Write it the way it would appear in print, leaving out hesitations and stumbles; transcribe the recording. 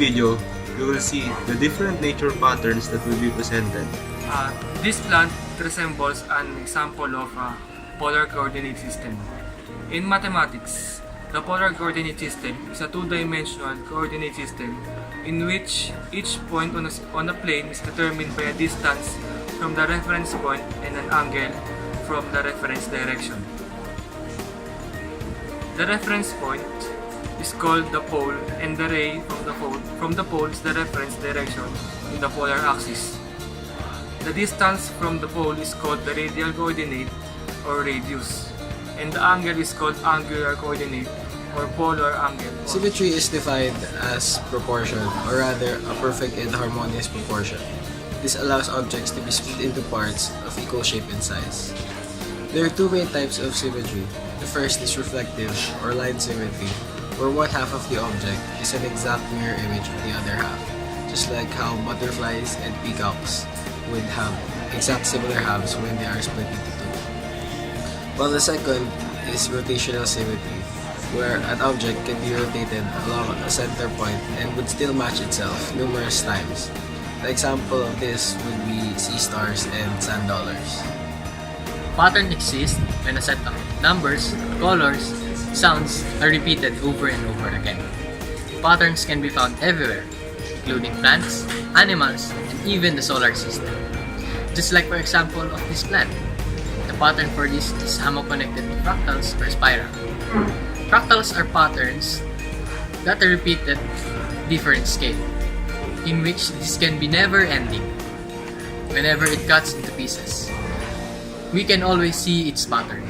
video, you will see the different nature patterns that will be presented. This plant resembles an example of a polar coordinate system. In mathematics, the polar coordinate system is a two-dimensional coordinate system in which each point on a plane is determined by a distance from the reference point and an angle from the reference direction. The reference point is called the pole, and the ray from the pole is the reference direction in the polar axis. The distance from the pole is called the radial coordinate or radius, and the angle is called angular coordinate or polar angle. Symmetry is defined as proportion, or rather a perfect and harmonious proportion. This allows objects to be split into parts of equal shape and size. There are two main types of symmetry. The first is reflective or line symmetry, where one half of the object is an exact mirror image of the other half, just like how butterflies and peacocks would have exact similar halves when they are split into two. While the second is rotational symmetry, where an object can be rotated along a center point and would still match itself numerous times. The example of this would be sea stars and sand dollars. Pattern exists when a set of numbers, colors, sounds are repeated over and over again. Patterns can be found everywhere, including plants, animals, and even the solar system. Just like for example of this plant. The pattern for this is connected to fractals or spiral. Fractals are patterns that are repeated different scale, in which this can be never ending. Whenever it cuts into pieces, we can always see its pattern.